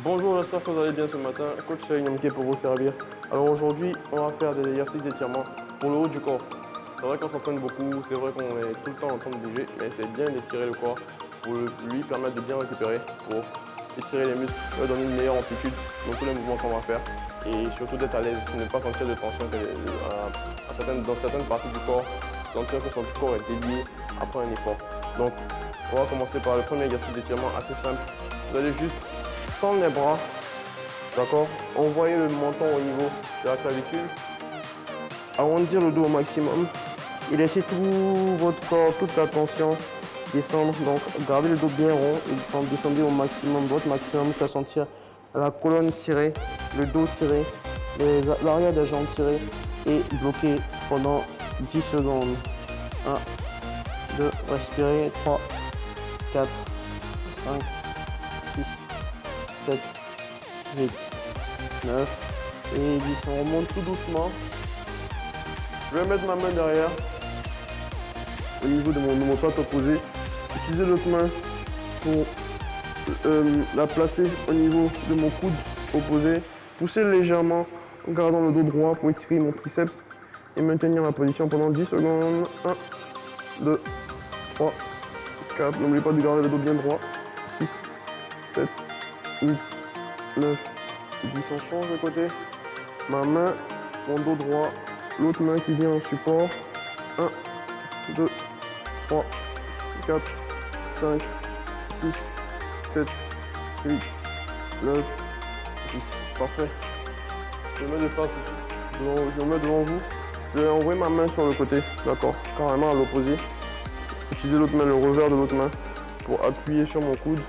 Bonjour, j'espère que vous allez bien ce matin. Coach Nyamke pour vous servir. Alors aujourd'hui, on va faire des exercices d'étirement pour le haut du corps. C'est vrai qu'on s'entraîne beaucoup, c'est vrai qu'on est tout le temps en train de bouger, mais c'est bien d'étirer le corps pour lui permettre de bien récupérer, pour étirer les muscles, leur donner une meilleure amplitude dans tous les mouvements qu'on va faire et surtout d'être à l'aise, ne pas sentir de tension dans certaines parties du corps, sentir que son corps est délié après un effort. Donc, on va commencer par le premier exercice d'étirement assez simple. Vous allez juste tendre les bras, d'accord? Envoyez le menton au niveau de la clavicule. Arrondir le dos au maximum. Et laissez tout votre corps, toute la tension descendre. Donc gardez le dos bien rond et descendez au maximum, votre maximum jusqu'à sentir la colonne tirée, le dos tiré, l'arrière des jambes tirées et bloqué pendant 10 secondes. 1, 2, respirez, 3, 4, 5, 6, 7, 8, 9 et 10. On remonte tout doucement. Je vais mettre ma main derrière au niveau de mon omoplate opposé. Utilisez l'autre main pour la placer au niveau de mon coude opposé. Poussez légèrement en gardant le dos droit pour étirer mon triceps et maintenir la position pendant 10 secondes. 1, 2, 3, 4. N'oubliez pas de garder le dos bien droit. 6, 7, 8, 9, 10. On change de côté. Ma main, mon dos droit, l'autre main qui vient en support. 1, 2, 3, 4, 5, 6, 7, 8, 9, 10. Parfait. Je me mets de face, je me mets devant vous. Je vais envoyer ma main sur le côté, d'accord, carrément à l'opposé. Utilisez l'autre main, le revers de l'autre main, pour appuyer sur mon coude,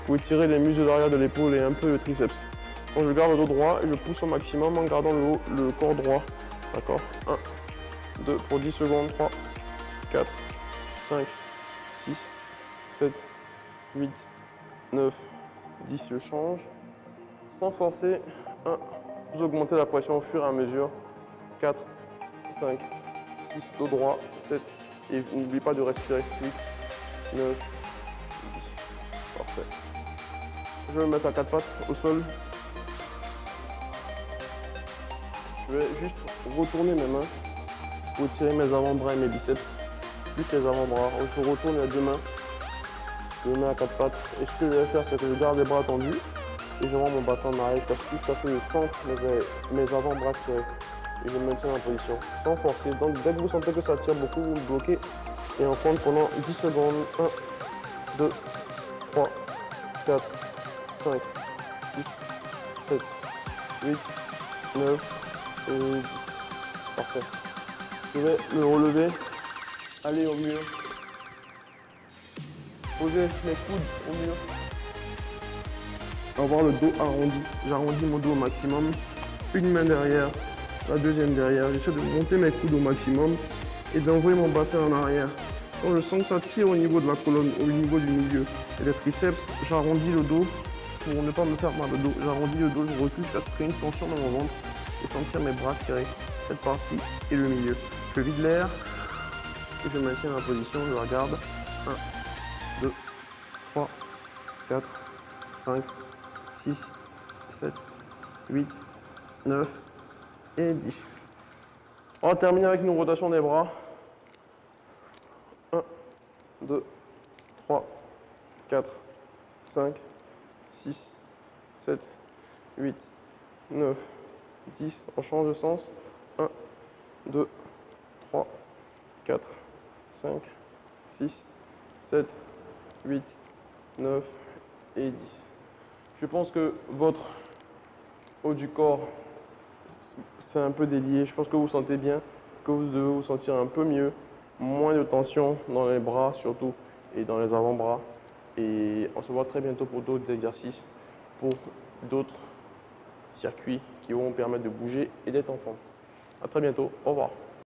pour étirer les muscles de l'arrière de l'épaule et un peu le triceps. Donc je garde le dos droit et je pousse au maximum en gardant le corps droit. D'accord. 1, 2 pour 10 secondes. 3, 4, 5, 6, 7, 8, 9, 10. Je change. Sans forcer. 1. Vous augmentez la pression au fur et à mesure. 4, 5, 6, dos droit. 7. Et n'oubliez pas de respirer. 8, 9, 10. Parfait. Je vais me mettre à 4 pattes au sol. Je vais juste retourner mes mains pour tirer mes avant-bras et mes biceps. Juste les avant-bras. Je retourne les deux mains. Je me mets à 4 pattes. Et ce que je vais faire, c'est que je garde les bras tendus. Et je rends mon bassin en arrière jusqu'à ce que je sente mes avant-bras tirés. Et je maintiens la position sans forcer. Donc dès que vous sentez que ça tire beaucoup, vous me bloquez. Et on compte pendant 10 secondes. 1, 2, 3, 4, 5, 6, 7, 8, 9 et 10. Parfait. Je vais le relever, aller au mur, poser mes coudes au mur, avoir le dos arrondi. J'arrondis mon dos au maximum, une main derrière, la deuxième derrière. J'essaie de monter mes coudes au maximum et d'envoyer mon bassin en arrière. Quand je sens que ça tire au niveau de la colonne, au niveau du milieu et des triceps, j'arrondis le dos pour ne pas me faire mal au dos. J'arrondis le dos, je recule jusqu'à créer une tension dans mon ventre et sentir mes bras tirer cette partie et le milieu. Je vide l'air et je maintiens la position, je la garde. 1, 2, 3, 4, 5, 6, 7, 8, 9 et 10. On va terminer avec une rotation des bras. 1, 2, 3, 4, 5, 6, 7, 8, 9, 10. On change de sens. 1, 2, 3, 4, 5, 6, 7, 8, 9 et 10. Je pense que votre haut du corps, c'est un peu délié. Je pense que vous sentez bien, que vous devez vous sentir un peu mieux. Moins de tension dans les bras surtout et dans les avant-bras. Et on se voit très bientôt pour d'autres exercices, pour d'autres circuits qui vont vous permettre de bouger et d'être en forme. À très bientôt. Au revoir.